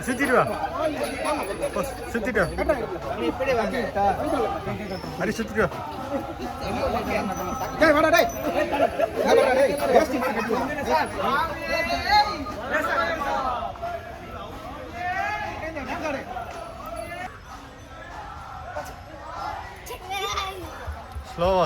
சுத்திட்டு வா சுத்திட்டு அடி சுத்திட்டு ஸ்லோவா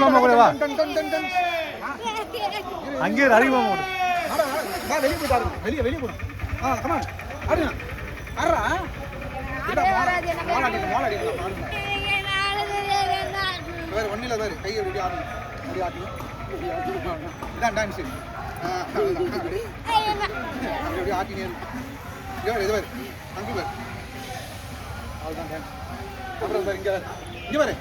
மாமா கூட வா அங்கே அறி மாமா கூட வெளியே போய் பாருங்க வெளியே போடும் கமான் ஆடுங்க ஆடுறா வேறு ஒன்றில் வேறு கையை எப்படி ஆடணும் அப்படி ஆட்டணும் இதான் டான்ஸு அப்படி ஆட்டினே இது வேறு அங்கு வேறு அவ்வளோதான் டான்ஸ் அப்புறம் இங்கே வேறு இங்கே வேறு